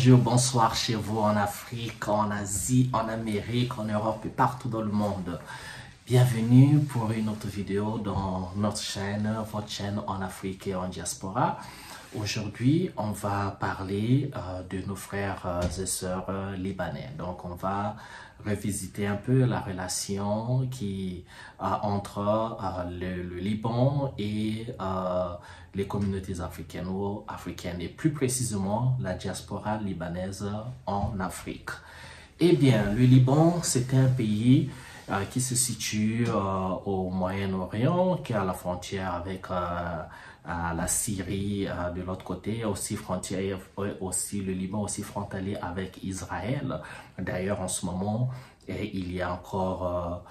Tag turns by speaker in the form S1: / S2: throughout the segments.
S1: Bonjour, bonsoir chez vous en Afrique, en Asie, en Amérique, en Europe et partout dans le monde. Bienvenue pour une autre vidéo dans notre chaîne, votre chaîne en Afrique et en diaspora. Aujourd'hui, on va parler de nos frères et sœurs libanais. Donc, on va revisiter un peu la relation entre le Liban et les communautés africaines et plus précisément la diaspora libanaise en Afrique. Eh bien, le Liban, c'est un pays qui se situe au Moyen-Orient, qui a la frontière avec la Syrie de l'autre côté, aussi frontière, aussi le Liban aussi frontalier avec Israël. D'ailleurs, en ce moment, il y a encore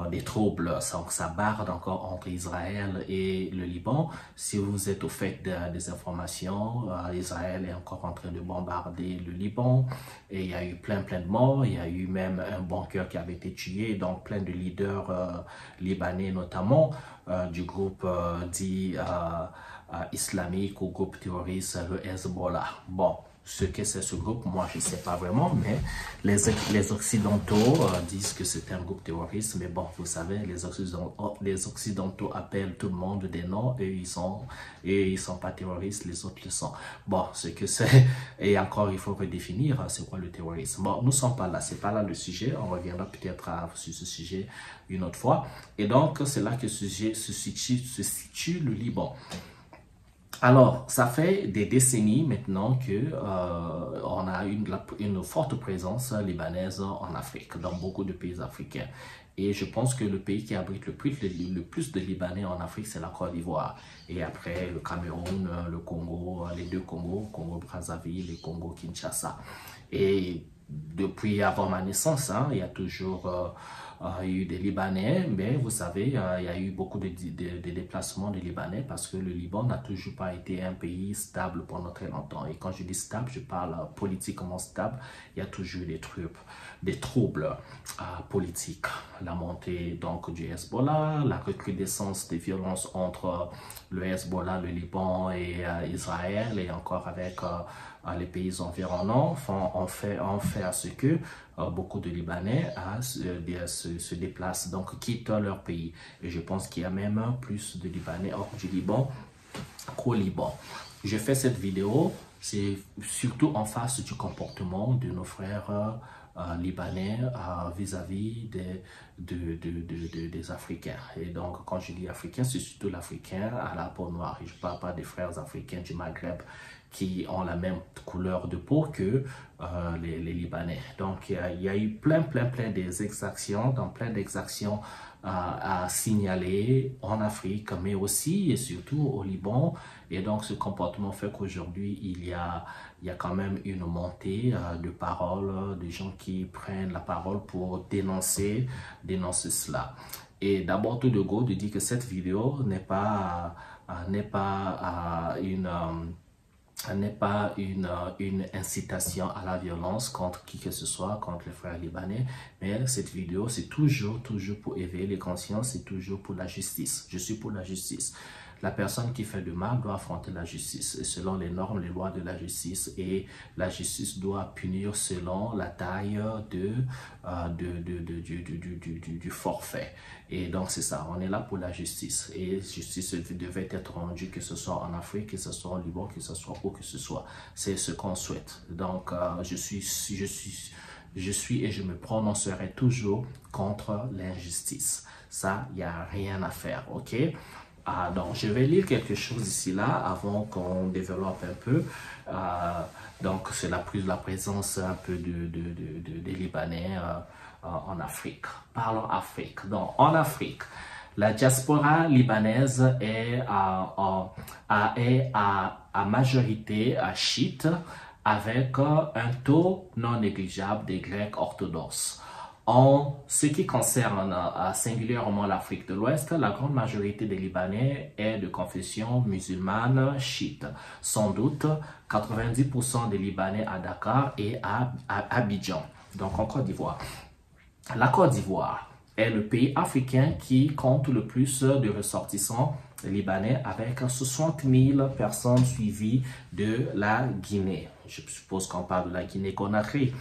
S1: des troubles, donc ça barde encore entre Israël et le Liban. Si vous êtes au fait des informations, Israël est encore en train de bombarder le Liban et il y a eu plein de morts, il y a eu même un banqueur qui avait été tué, donc plein de leaders libanais notamment du groupe dit islamique ou groupe terroriste, le Hezbollah. Bon, ce que c'est ce groupe, moi je ne sais pas vraiment, mais les Occidentaux disent que c'est un groupe terroriste, mais bon, vous savez, les Occidentaux appellent tout le monde des noms, et ils sont pas terroristes, les autres le sont. Bon, ce que c'est, et encore il faut redéfinir c'est quoi le terrorisme. Bon, nous ne sommes pas là, c'est pas là le sujet, on reviendra peut-être sur ce sujet une autre fois, et donc c'est là que se situe le Liban. Alors, ça fait des décennies maintenant que on a une forte présence libanaise en Afrique, dans beaucoup de pays africains. Et je pense que le pays qui abrite le plus de Libanais en Afrique, c'est la Côte d'Ivoire. Et après, le Cameroun, le Congo, les deux Congos, Congo-Brazzaville et Congo-Kinshasa. Et depuis avant ma naissance, il y a toujours eu des Libanais, mais vous savez, il y a eu beaucoup de déplacements de Libanais parce que le Liban n'a toujours pas été un pays stable pendant très longtemps. Et quand je dis stable, je parle politiquement stable. Il y a toujours des troubles politiques. La montée donc du Hezbollah, la recrudescence des violences entre le Hezbollah, le Liban et Israël, et encore avec les pays environnants, ont fait à ce que beaucoup de Libanais se déplacent, donc quittent leur pays. Et je pense qu'il y a même plus de Libanais hors du Liban qu'au Liban. Je fais cette vidéo, c'est surtout en face du comportement de nos frères libanais vis-à-vis des Africains. Et donc, quand je dis Africains, c'est surtout l'Africain à la peau noire. Et je ne parle pas des frères africains du Maghreb qui ont la même couleur de peau que les Libanais. Donc, il y a eu plein d'exactions, à signaler en Afrique, mais aussi et surtout au Liban. Et donc, ce comportement fait qu'aujourd'hui, il y a quand même une montée de paroles, de gens qui prennent la parole pour dénoncer cela. Et d'abord, tout de go, de dire que cette vidéo n'est pas une incitation à la violence contre qui que ce soit, contre les frères libanais, mais cette vidéo, c'est toujours pour éveiller les consciences, c'est toujours pour la justice. Je suis pour la justice. La personne qui fait du mal doit affronter la justice selon les normes, les lois de la justice, et la justice doit punir selon la taille du forfait. Et donc c'est ça, on est là pour la justice, et justice devait être rendue, que ce soit en Afrique, que ce soit au Liban, que ce soit où que ce soit. C'est ce qu'on souhaite. Donc je suis et je me prononcerai toujours contre l'injustice. Ça, il n'y a rien à faire, ok? Donc, je vais lire quelque chose ici là avant qu'on développe un peu. Donc, c'est la présence un peu des Libanais en Afrique. Parlons Afrique. Donc, en Afrique, la diaspora libanaise est à majorité chiite, avec un taux non négligeable des Grecs orthodoxes. En ce qui concerne singulièrement l'Afrique de l'Ouest, la grande majorité des Libanais est de confession musulmane chiite. Sans doute, 90% des Libanais à Dakar et à Abidjan, donc en Côte d'Ivoire. La Côte d'Ivoire est le pays africain qui compte le plus de ressortissants libanais avec 60 000 personnes suivies de la Guinée. Je suppose qu'on parle de la Guinée-Conakry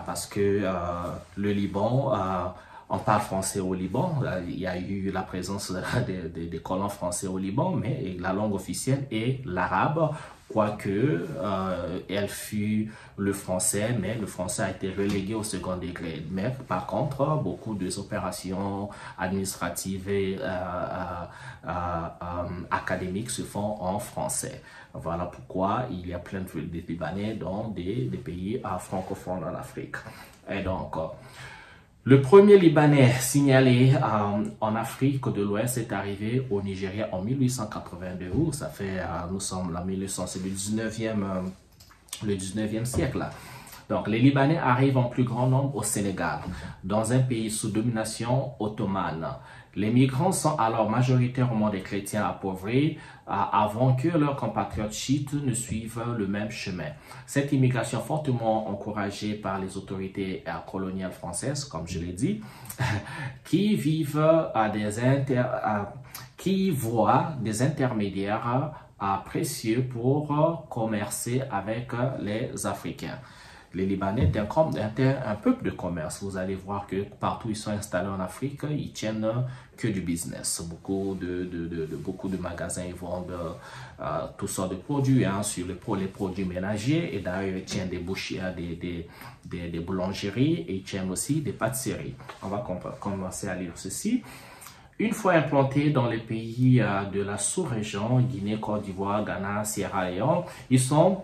S1: parce que le Liban, on parle français au Liban. Il y a eu la présence des colons français au Liban, mais la langue officielle est l'arabe, quoique elle fut le français, mais le français a été relégué au second degré. Mais par contre, beaucoup des opérations administratives et académiques se font en français. Voilà pourquoi il y a plein de Libanais dans des pays francophones en Afrique. Et donc, le premier Libanais signalé en Afrique de l'Ouest est arrivé au Nigeria en 1882. Ça fait, nous sommes en 1800, c'est le 19e siècle. Là. Donc, les Libanais arrivent en plus grand nombre au Sénégal, dans un pays sous domination ottomane. Les migrants sont alors majoritairement des chrétiens appauvris avant que leurs compatriotes chiites ne suivent le même chemin. Cette immigration fortement encouragée par les autorités coloniales françaises, comme je l'ai dit, qui voient des intermédiaires précieux pour commercer avec les Africains. Les Libanais étaient un peuple de commerce. Vous allez voir que partout où ils sont installés en Afrique, ils tiennent que du business. Beaucoup de magasins ils vendent toutes sortes de produits sur les produits ménagers. Et d'ailleurs, ils tiennent des boulangeries et ils tiennent aussi des pâtisseries. On va commencer à lire ceci. Une fois implantés dans les pays de la sous-région, Guinée, Côte d'Ivoire, Ghana, Sierra Leone, ils sont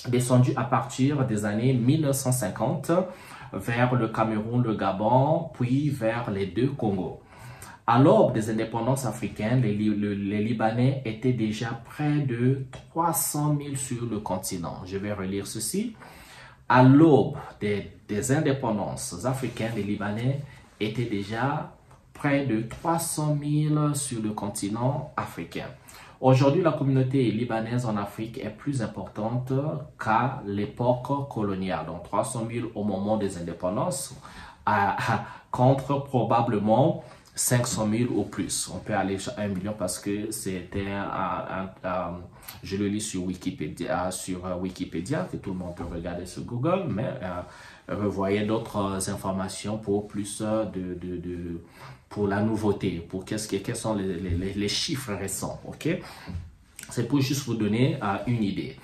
S1: descendus à partir des années 1950 vers le Cameroun, le Gabon, puis vers les deux Congos. À l'aube des indépendances africaines, les Libanais étaient déjà près de 300 000 sur le continent. Je vais relire ceci. À l'aube des indépendances africaines, les Libanais étaient déjà près de 300 000 sur le continent africain. Aujourd'hui, la communauté libanaise en Afrique est plus importante qu'à l'époque coloniale, donc 300 000 au moment des indépendances, contre probablement 500 000 ou plus. On peut aller à 1 million parce que c'était, je le lis sur Wikipédia, que tout le monde peut regarder sur Google, mais revoyez d'autres informations pour plus pour la nouveauté, pour quels sont les chiffres récents, ok? C'est pour juste vous donner une idée.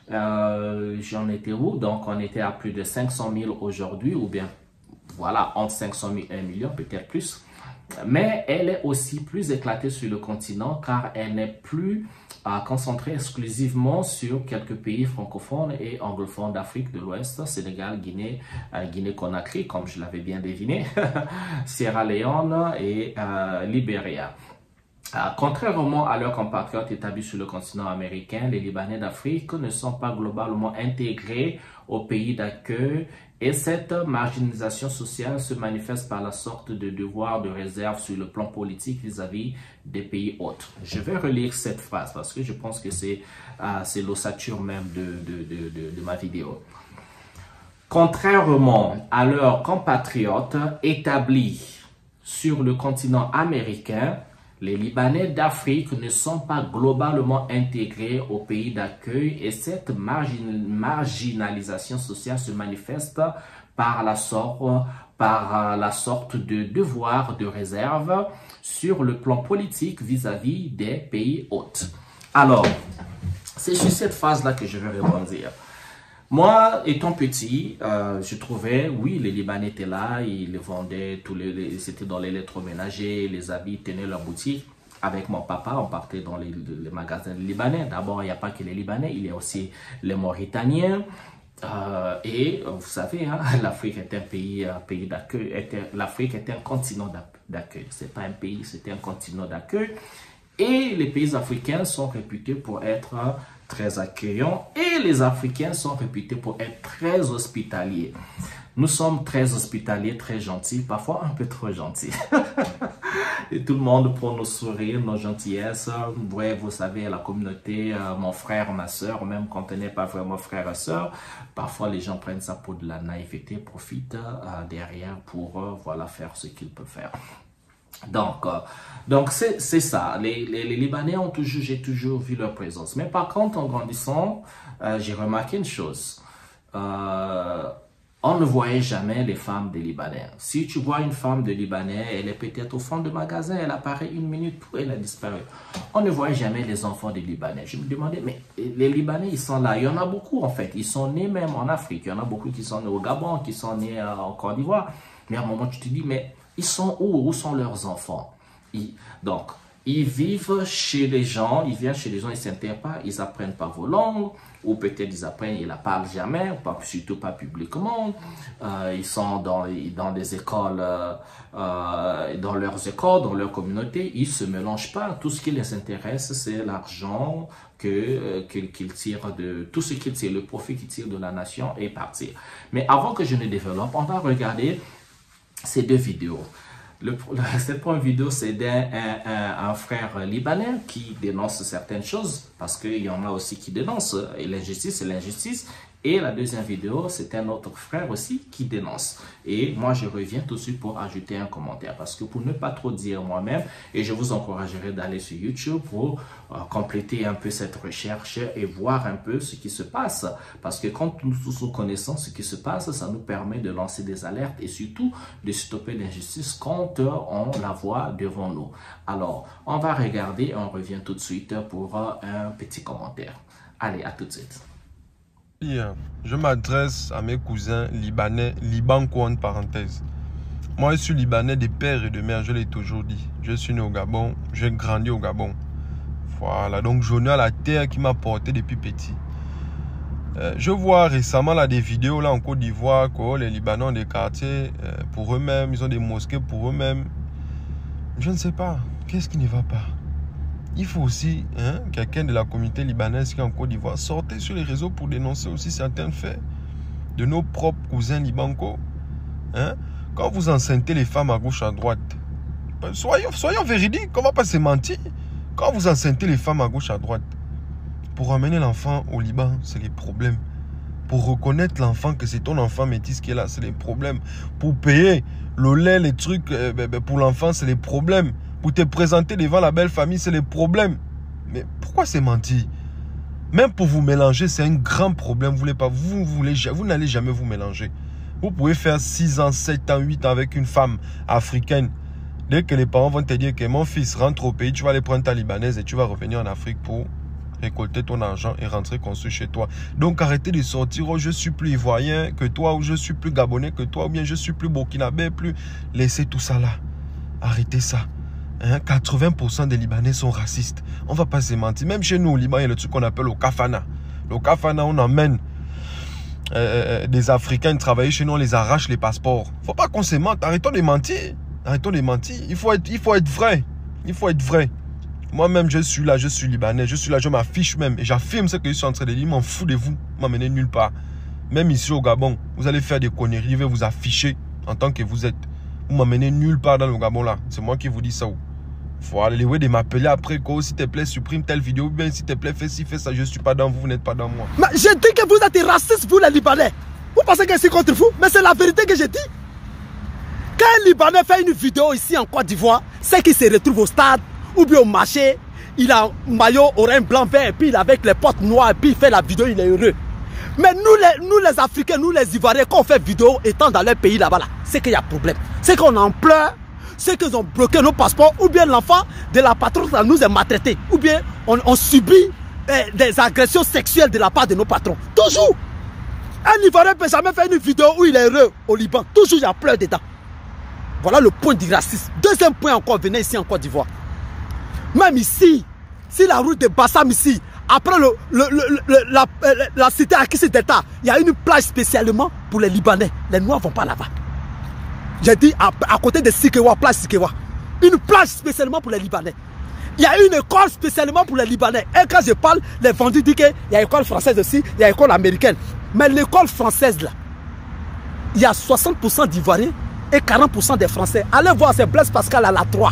S1: J'en étais où? Donc, on était à plus de 500 000 aujourd'hui, ou bien, voilà, entre 500 000 et 1 million, peut-être plus. Mais elle est aussi plus éclatée sur le continent, car elle n'est plus concentrée exclusivement sur quelques pays francophones et anglophones d'Afrique de l'Ouest, Sénégal, Guinée-Conakry, comme je l'avais bien deviné, Sierra Leone et Libéria. Contrairement à leurs compatriotes établis sur le continent américain, les Libanais d'Afrique ne sont pas globalement intégrés au pays d'accueil et cette marginalisation sociale se manifeste par la sorte de devoir de réserve sur le plan politique vis-à-vis des pays hôtes. Je vais relire cette phrase parce que je pense que c'est l'ossature même de ma vidéo. Contrairement à leurs compatriotes établis sur le continent américain, les Libanais d'Afrique ne sont pas globalement intégrés au pays d'accueil et cette marginalisation sociale se manifeste par la sorte de devoir de réserve sur le plan politique vis-à-vis des pays hôtes. Alors, c'est sur cette phase-là que je vais rebondir. Moi, étant petit, je trouvais, oui, les Libanais étaient là, ils vendaient, c'était dans l'électroménager, les habits, ils tenaient leur boutique. Avec mon papa, on partait dans les magasins libanais. D'abord, il n'y a pas que les Libanais, il y a aussi les Mauritaniens. Et vous savez, hein, l'Afrique est un pays d'accueil. L'Afrique est un continent d'accueil. Ce n'est pas un pays, c'est un continent d'accueil. Et les pays africains sont réputés pour être très accueillants et les Africains sont réputés pour être très hospitaliers. Nous sommes très hospitaliers, très gentils, parfois un peu trop gentils. Et tout le monde pour nos sourires, nos gentillesses. Ouais, vous savez, la communauté, mon frère, ma soeur, même quand on n'est pas vraiment frère et soeur, parfois les gens prennent ça pour de la naïveté, profitent derrière pour voilà, faire ce qu'ils peuvent faire. Donc c'est ça. Les Libanais ont toujours, j'ai toujours vu leur présence. Mais par contre, en grandissant, j'ai remarqué une chose. On ne voyait jamais les femmes des Libanais. Si tu vois une femme de Libanais, elle est peut-être au fond du magasin, elle apparaît une minute, elle a disparu. On ne voyait jamais les enfants des Libanais. Je me demandais, mais les Libanais, ils sont là. Il y en a beaucoup en fait. Ils sont nés même en Afrique. Il y en a beaucoup qui sont nés au Gabon, qui sont nés en Côte d'Ivoire. Mais à un moment, tu te dis, mais ils sont où? Où sont leurs enfants? Donc, ils vivent chez les gens, ils viennent chez les gens, ils ne s'intèrent pas, ils apprennent pas vos langues, ou peut-être ils apprennent, ils ne la parlent jamais, surtout pas publiquement. Ils sont dans des écoles, dans leurs écoles, dans leur communauté, ils ne se mélangent pas. Tout ce qui les intéresse, c'est l'argent qu'ils tirent de tout ce qu'ils tirent, le profit qu'ils tirent de la nation et partir. Mais avant que je ne développe, on va regarder ces deux vidéos. Cette première vidéo, c'est d'un frère libanais qui dénonce certaines choses, parce qu'il y en a aussi qui dénoncent, et l'injustice, c'est l'injustice. Et la deuxième vidéo, c'est un autre frère aussi qui dénonce. Et moi, je reviens tout de suite pour ajouter un commentaire. Parce que pour ne pas trop dire moi-même, et je vous encouragerai d'aller sur YouTube pour compléter un peu cette recherche et voir un peu ce qui se passe. Parce que quand nous tous connaissons ce qui se passe, ça nous permet de lancer des alertes et surtout de stopper l'injustice quand on la voit devant nous. Alors, on va regarder et on revient tout de suite pour un petit commentaire. Allez, à tout de suite.
S2: Je m'adresse à mes cousins libanais, Libanco en parenthèse. Moi, je suis libanais de père et de mère, je l'ai toujours dit. Je suis né au Gabon, j'ai grandi au Gabon. Voilà, donc j'honore à la terre qui m'a porté depuis petit. Je vois récemment là, des vidéos là, en Côte d'Ivoire que les Libanais ont des quartiers pour eux-mêmes, ils ont des mosquées pour eux-mêmes. Je ne sais pas, qu'est-ce qui ne va pas? Il faut aussi, quelqu'un de la communauté libanaise qui est en Côte d'Ivoire, sortir sur les réseaux pour dénoncer aussi certains faits de nos propres cousins libanco. Quand vous enceintez les femmes à gauche, à droite, soyons véridiques, on ne va pas se mentir. Quand vous enceintez les femmes à gauche, à droite, pour amener l'enfant au Liban, c'est les problèmes. Pour reconnaître l'enfant que c'est ton enfant métis qui est là, c'est les problèmes. Pour payer le lait, les trucs pour l'enfant, c'est les problèmes. Pour te présenter devant la belle famille, c'est les problèmes. Mais pourquoi c'est menti? Même pour vous mélanger, c'est un grand problème. Vous n'allez jamais vous mélanger. Vous pouvez faire 6 ans, 7 ans, 8 ans avec une femme africaine. Dès que les parents vont te dire que mon fils rentre au pays, tu vas aller prendre ta libanaise et tu vas revenir en Afrique pour récolter ton argent et rentrer construire chez toi. Donc arrêtez de sortir, oh, je suis plus ivoirien que toi, ou je suis plus gabonais que toi, ou bien je suis plus burkinabé, plus... Laissez tout ça là. Arrêtez ça. 80% des Libanais sont racistes. On ne va pas se mentir. Même chez nous au Liban, il y a le truc qu'on appelle le kafana. Le kafana, on emmène des Africains travailler chez nous, on les arrache les passeports. Il ne faut pas qu'on se mente. Arrêtons de mentir. Arrêtons de mentir. Il faut être vrai. Il faut être vrai. Moi-même, je suis là, je suis Libanais. Je suis là, je m'affiche même. Et j'affirme ce que je suis en train de dire. Je m'en fous de vous. Vous m'amenez nulle part. Même ici au Gabon, vous allez faire des conneries. Je vais vous afficher en tant que vous êtes. Vous m'amenez nulle part dans le Gabon là. C'est moi qui vous dis ça. Il faut aller de m'appeler après, s'il te plaît, supprime telle vidéo, ou bien s'il te plaît, fais ci, fais ça, je ne suis pas dans vous, vous n'êtes pas dans moi.
S3: Mais je dis que vous êtes racistes, vous les Libanais. Vous pensez que je suis contre vous? Mais c'est la vérité que je dis. Quand un Libanais fait une vidéo ici en Côte d'Ivoire, c'est qu'il se retrouve au stade ou bien au marché, il a un maillot orange, blanc, vert, et puis il est avec les potes noirs, et puis il fait la vidéo, il est heureux. Mais nous les Africains, nous les Ivoiriens, quand on fait vidéo étant dans leur pays là-bas, c'est qu'il y a problème. C'est qu'on en pleure. C'est qu'ils ont bloqué nos passeports, ou bien l'enfant de la patronne nous est maltraité, ou bien on subit des agressions sexuelles de la part de nos patrons. Toujours. Un Ivoirien ne peut jamais faire une vidéo où il est heureux au Liban. Toujours il y a pleurs dedans. Voilà le point du racisme. Deuxième point encore, venez ici en Côte d'Ivoire. Même ici, si la route de Bassam ici, après la cité Akissi Delta, il y a une plage spécialement pour les Libanais. Les Noirs ne vont pas là-bas. J'ai dit à côté de Sikewa, plage Sikewa. Une plage spécialement pour les Libanais. Il y a une école spécialement pour les Libanais. Et quand je parle, les vendus disent qu'il y a une école française aussi, il y a une école américaine. Mais l'école française là, il y a 60% d'Ivoiriens et 40% des Français. Allez voir, c'est Blaise Pascal à la 3.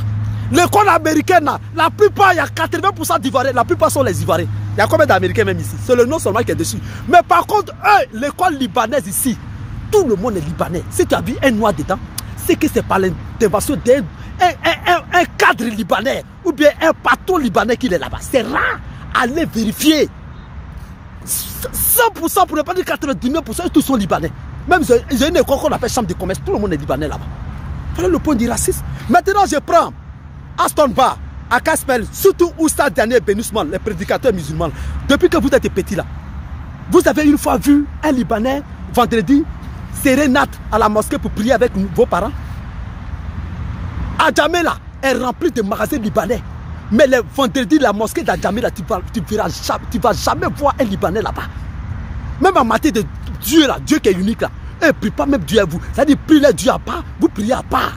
S3: L'école américaine, la plupart, il y a 80% d'Ivoiriens. La plupart sont les Ivoiriens. Il y a combien d'Américains même ici? C'est le nom seulement qui est dessus. Mais par contre, eux, l'école libanaise ici, tout le monde est libanais. Si tu as vu un noir dedans, c'est que c'est par l'intervention d'un cadre libanais ou bien un patron libanais qui est là-bas. C'est rare. Allez vérifier. 100% pour ne pas dire 99%, tous sont libanais. Même j'ai une école qu'on appelle chambre de commerce, tout le monde est libanais là-bas. Voilà le point du racisme. Maintenant, je prends Aston Bar, Akaspel, surtout Oustad Daniel Benusman, les prédicateurs musulmans. Depuis que vous êtes petit là, vous avez une fois vu un Libanais vendredi sérénate à la mosquée pour prier avec vos parents? Adjamela est remplie de magasins libanais. Mais le vendredi, la mosquée d'Adjamela, tu vas jamais voir un Libanais là-bas. Même en matière de Dieu là, Dieu qui est unique là, ils ne prient pas même Dieu à vous. C'est-à-dire, priez Dieu à part, vous priez à part.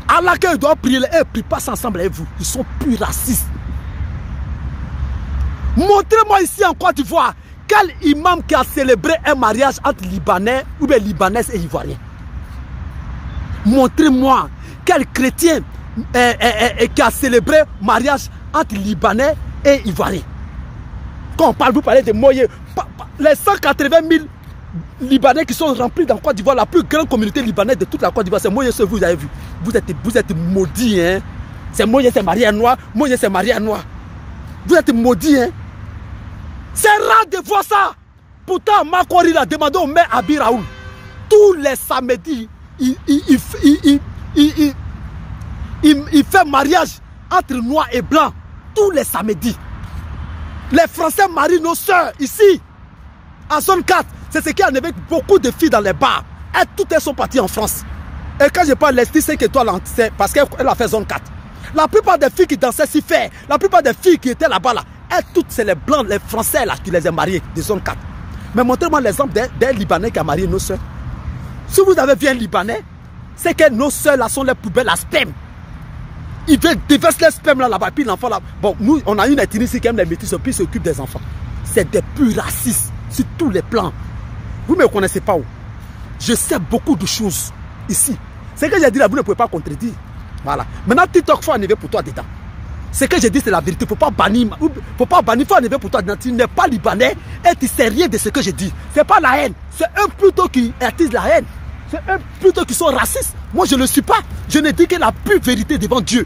S3: Allah qu'ils doivent prier, ils ne prient pas ensemble avec vous. Ils sont plus racistes. Montrez-moi ici en Côte d'Ivoire quel imam qui a célébré un mariage entre Libanais ou bien Libanaises et Ivoiriens. Montrez-moi quel chrétien qui a célébré mariage entre Libanais et Ivoiriens. Quand on parle, vous parlez de moyens. Les 180 000 Libanais qui sont remplis dans Côte d'Ivoire, la plus grande communauté libanaise de toute la Côte d'Ivoire, c'est Moïse, vous avez vu. Vous êtes maudits, hein. C'est Moïse, c'est marié à noir. Moïse, c'est marié à noir. Vous êtes maudits, hein. C'est rare de voir ça. Pourtant, Makori a demandé au maire Abi Raoul. Tous les samedis, il fait mariage entre noirs et blancs. Tous les samedis. Les Français marient nos soeurs ici. En zone 4, c'est ce qui a enlevé beaucoup de filles dans les bars. Et toutes elles sont parties en France. Et quand je parle l'Esti 5 étoiles, c'est parce qu'elle a fait zone 4. La plupart des filles qui dansaient si fait, la plupart des filles qui étaient là-bas, là, elles toutes, c'est les blancs, les Français là, qui les ont mariées de zone 4. Mais montrez-moi l'exemple d'un Libanais qui a marié nos soeurs. Si vous avez vu un Libanais, c'est que nos soeurs là sont les plus belles à sperme. Ils déversent les sperme là-bas, puis l'enfant là. Bon, nous, on a une ethnie ici qui aime les métis, puis s'occupe des enfants. C'est des plus racistes sur tous les plans. Vous ne me connaissez pas où? Je sais beaucoup de choses ici. Ce que j'ai dit là, vous ne pouvez pas contredire. Voilà. Maintenant, TikTok, il faut enlever pour toi dedans. Ce que j'ai dit, c'est la vérité. Il ne faut pas bannir. Il ne faut enlever pour toi dedans. Tu n'es pas libanais et tu ne sais rien de ce que je dis. Ce n'est pas la haine. C'est eux plutôt qui attisent la haine. C'est eux plutôt qui sont racistes. Moi, je ne le suis pas. Je ne dis que la pure vérité devant Dieu.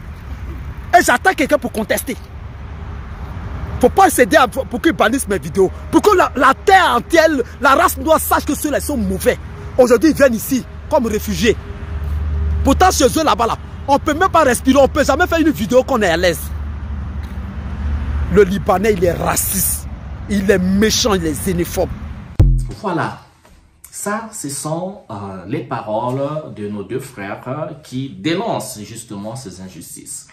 S3: Et j'attends quelqu'un pour contester. Il ne faut pas céder pour qu'ils bannissent mes vidéos. Pour que la terre entière, la race noire sache que ceux-là sont mauvais. Aujourd'hui, ils viennent ici comme réfugiés. Pourtant, chez eux là-bas, là, on ne peut même pas respirer. On ne peut jamais faire une vidéo qu'on est à l'aise. Le Libanais, il est raciste. Il est méchant, il est xénophobe.
S1: Voilà. Ça, ce sont les paroles de nos deux frères qui dénoncent justement ces injustices.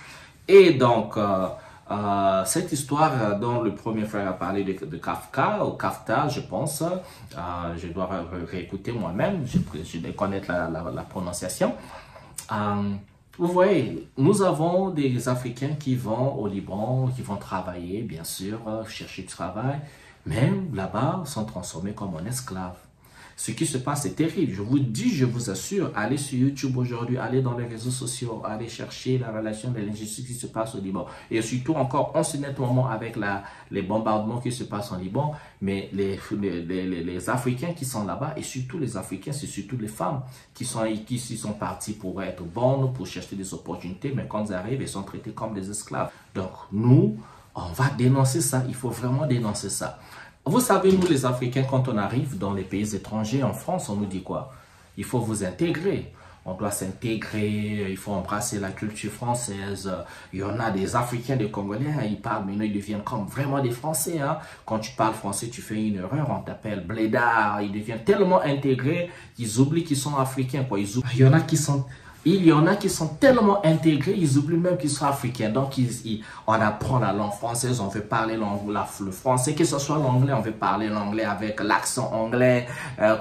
S1: Et donc, cette histoire dont le premier frère a parlé de Kafka, ou Kafta, je pense, je dois réécouter moi-même, je dois connaître la prononciation. Vous voyez, nous avons des Africains qui vont au Liban, qui vont travailler, bien sûr, chercher du travail, mais là-bas, sont transformés comme en esclaves. Ce qui se passe est terrible. Je vous dis, je vous assure, allez sur YouTube aujourd'hui, allez dans les réseaux sociaux, allez chercher la relation de l'injustice qui se passe au Liban. Et surtout encore, on se met au moment avec les bombardements qui se passent en Liban, mais les Africains qui sont là-bas, et surtout les Africains, c'est surtout les femmes qui sont partis pour être bonnes, pour chercher des opportunités, mais quand ils arrivent, ils sont traités comme des esclaves. Donc nous, on va dénoncer ça, il faut vraiment dénoncer ça. Vous savez, nous les Africains, quand on arrive dans les pays étrangers, en France, on nous dit quoi? Il faut vous intégrer. On doit s'intégrer, il faut embrasser la culture française. Il y en a des Africains, des Congolais, hein, ils parlent, mais ils deviennent comme vraiment des Français. Hein. Quand tu parles français, tu fais une erreur, on t'appelle blédard. Ils deviennent tellement intégrés qu'ils oublient qu'ils sont Africains. Quoi. Il y en a qui sont tellement intégrés, ils oublient même qu'ils sont africains. Donc, on apprend la langue française, on veut parler le français, que ce soit l'anglais, on veut parler l'anglais avec l'accent anglais,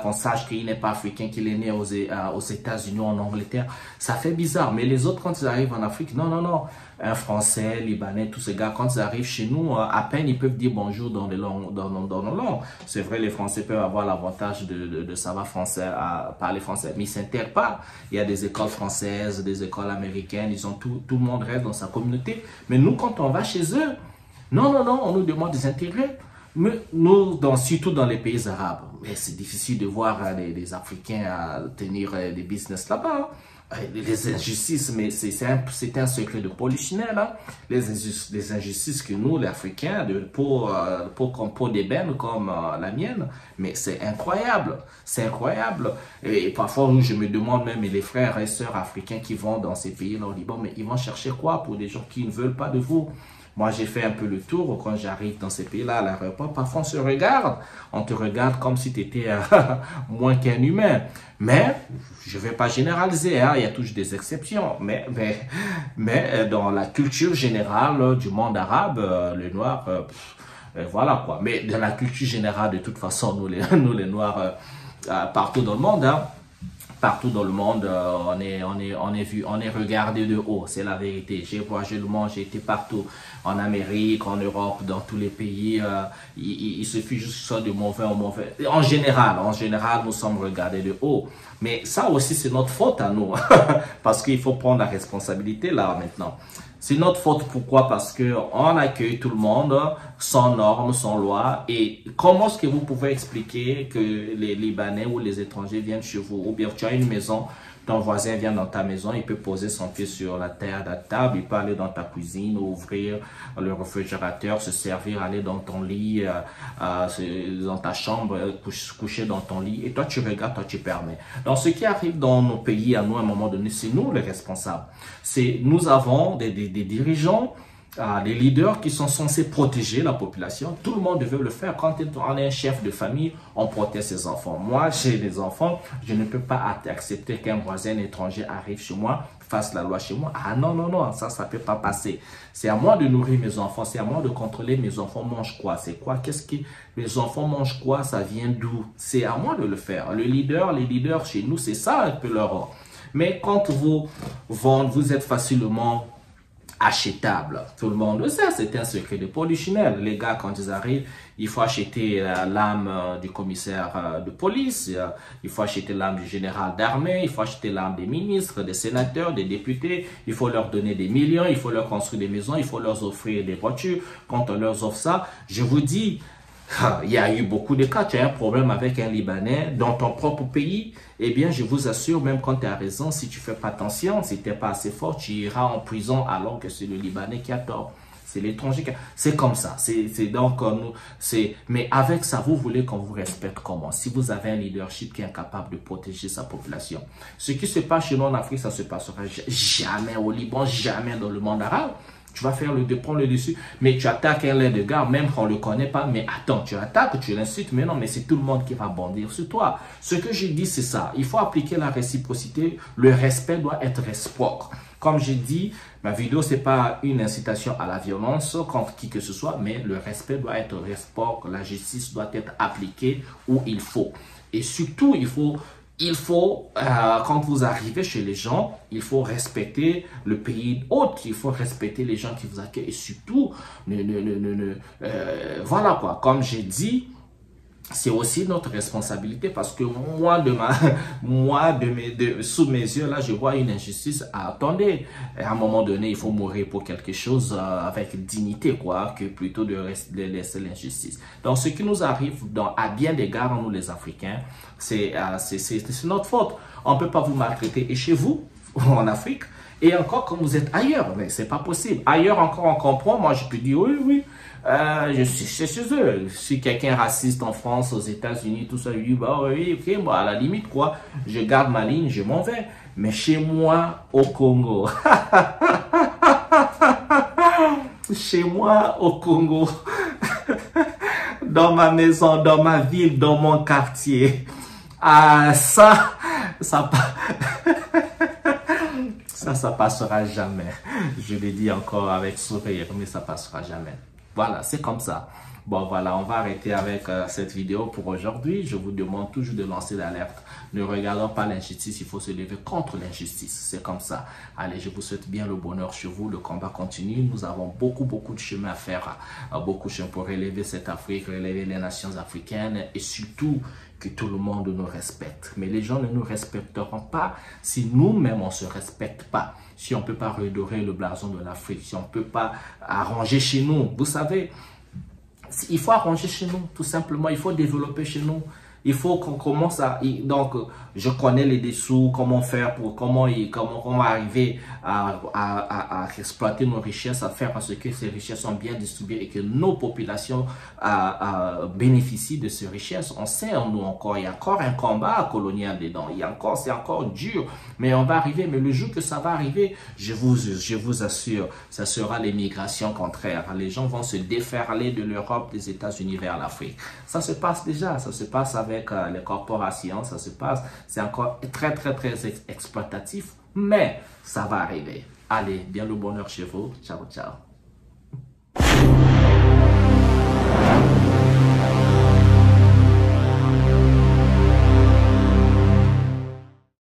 S1: qu'on sache qu'il n'est pas africain, qu'il est né aux États-Unis ou en Angleterre. Ça fait bizarre, mais les autres, quand ils arrivent en Afrique, non, non, non. Un Français, Libanais, tous ces gars, quand ils arrivent chez nous, à peine ils peuvent dire bonjour dans nos langues. C'est vrai, les Français peuvent avoir l'avantage de savoir français, parler français, mais ils ne s'intègrent pas. Il y a des écoles françaises françaises, des écoles américaines, ils ont tout le monde reste dans sa communauté. Mais nous, quand on va chez eux, non, on nous demande de s'intégrer. Mais nous, surtout dans les pays arabes, c'est difficile de voir les Africains tenir des business là-bas. Les injustices, mais c'est un secret de polichinelle, hein. Les injustices que nous, les Africains, pour d'ébène comme la mienne, mais c'est incroyable, Et parfois, je me demande même, les frères et sœurs africains qui vont dans ces pays-là au Liban, mais ils vont chercher quoi pour des gens qui ne veulent pas de vous? Moi, j'ai fait un peu le tour quand j'arrive dans ces pays-là à l'aéroport. Parfois, on te regarde comme si tu étais moins qu'un humain. Mais, je ne vais pas généraliser, hein, il y a toujours des exceptions. Mais dans la culture générale du monde arabe, le noir, voilà quoi. Mais dans la culture générale, de toute façon, nous les noirs, partout dans le monde, hein, partout dans le monde, on est regardé de haut, c'est la vérité. J'ai voyagé le monde, j'ai été partout, en Amérique, en Europe, dans tous les pays. Il suffit juste que ce soit de mauvais en mauvais. En général, nous sommes regardés de haut. Mais ça aussi, c'est notre faute à nous, parce qu'il faut prendre la responsabilité là maintenant. C'est notre faute. Pourquoi? Parce que on accueille tout le monde sans normes, sans loi. Et comment est-ce que vous pouvez expliquer que les Libanais ou les étrangers viennent chez vous? Ou bien tu as une maison, ton voisin vient dans ta maison, il peut poser son pied sur la table, il peut aller dans ta cuisine, ouvrir le réfrigérateur, se servir, aller dans ton lit, dans ta chambre, coucher dans ton lit. Et toi, tu regardes, toi, tu permets. Donc, ce qui arrive dans nos pays, à nous, à un moment donné, c'est nous les responsables. Nous avons des dirigeants, les leaders qui sont censés protéger la population. Tout le monde devait le faire. Quand on est un chef de famille, on protège ses enfants. Moi, j'ai des enfants, je ne peux pas accepter qu'un voisin étranger arrive chez moi, fasse la loi chez moi. Ah non, ça ne peut pas passer. C'est à moi de nourrir mes enfants, c'est à moi de contrôler mes enfants mangent quoi, c'est quoi, mes enfants mangent quoi, ça vient d'où. C'est à moi de le faire. Les leaders chez nous, c'est ça un peu leur rôle. Mais quand vous êtes facilement achetable. Tout le monde le sait, c'est un secret de polichinelle. Les gars, quand ils arrivent, il faut acheter l'âme du commissaire de police, il faut acheter l'âme du général d'armée, il faut acheter l'âme des ministres, des sénateurs, des députés, il faut leur donner des millions, il faut leur construire des maisons, il faut leur offrir des voitures. Quand on leur offre ça, je vous dis, il y a eu beaucoup de cas. Tu as un problème avec un Libanais dans ton propre pays, eh bien, je vous assure, même quand tu as raison, si tu fais pas attention, si tu n'es pas assez fort, tu iras en prison alors que c'est le Libanais qui a tort. C'est l'étranger qui a... C'est comme ça. Mais avec ça, vous voulez qu'on vous respecte comment? Si vous avez un leadership qui est incapable de protéger sa population. Ce qui se passe chez nous en Afrique, ça se passera jamais au Liban, jamais dans le monde arabe. Tu vas prendre le dessus, mais tu attaques un lait de gare, même qu'on ne le connaît pas, mais attends, tu attaques, tu l'insultes, mais non, mais c'est tout le monde qui va bondir sur toi. Ce que je dis, c'est ça. Il faut appliquer la réciprocité. Le respect doit être réciproque. Comme j'ai dit, ma vidéo, c'est pas une incitation à la violence contre qui que ce soit, mais le respect doit être réciproque. La justice doit être appliquée où il faut. Et surtout, il faut, quand vous arrivez chez les gens, il faut respecter le pays hôte, il faut respecter les gens qui vous accueillent et surtout, voilà quoi, comme j'ai dit, c'est aussi notre responsabilité parce que sous mes yeux, là, je vois une injustice. Attendez, à un moment donné, il faut mourir pour quelque chose avec dignité, quoi, que plutôt de laisser l'injustice. Donc, ce qui nous arrive à bien des égards, nous les Africains, c'est notre faute. On ne peut pas vous maltraiter. Et chez vous, en Afrique, et encore quand vous êtes ailleurs, mais c'est pas possible. Ailleurs encore, on comprend. Moi, je peux dire oui. Je suis chez eux. Si quelqu'un est raciste en France, aux États-Unis, tout ça, je dis, bah oui, ok, bon, à la limite, quoi, je garde ma ligne, je m'en vais. Mais chez moi, au Congo, chez moi, au Congo, dans ma maison, dans ma ville, dans mon quartier, ça passera jamais. Je le dis encore avec sourire, mais ça passera jamais. Voilà, c'est comme ça. Bon, voilà, on va arrêter avec cette vidéo pour aujourd'hui. Je vous demande toujours de lancer l'alerte. Ne regardons pas l'injustice, il faut se lever contre l'injustice. C'est comme ça. Allez, je vous souhaite bien le bonheur chez vous. Le combat continue. Nous avons beaucoup de chemin à faire. Beaucoup de chemin pour relever cette Afrique, relever les nations africaines et surtout que tout le monde nous respecte. Mais les gens ne nous respecteront pas si nous-mêmes on ne se respecte pas. Si on ne peut pas redorer le blason de l'Afrique, si on ne peut pas arranger chez nous. Vous savez, il faut arranger chez nous, tout simplement. Il faut développer chez nous. Il faut qu'on commence à... Donc, je connais les dessous, comment faire pour... Comment arriver à exploiter nos richesses, à faire en sorte que ces richesses sont bien distribuées et que nos populations bénéficient de ces richesses. On sait, nous encore, il y a encore un combat colonial dedans. C'est encore dur, mais on va arriver. Mais le jour que ça va arriver, je vous assure, ça sera l'immigration contraire. Les gens vont se déferler de l'Europe, des États-Unis vers l'Afrique. Ça se passe déjà, ça se passe avec les corporations, ça se passe, c'est encore très exploitatif, mais ça va arriver. Allez, bien le bonheur chez vous. Ciao, ciao.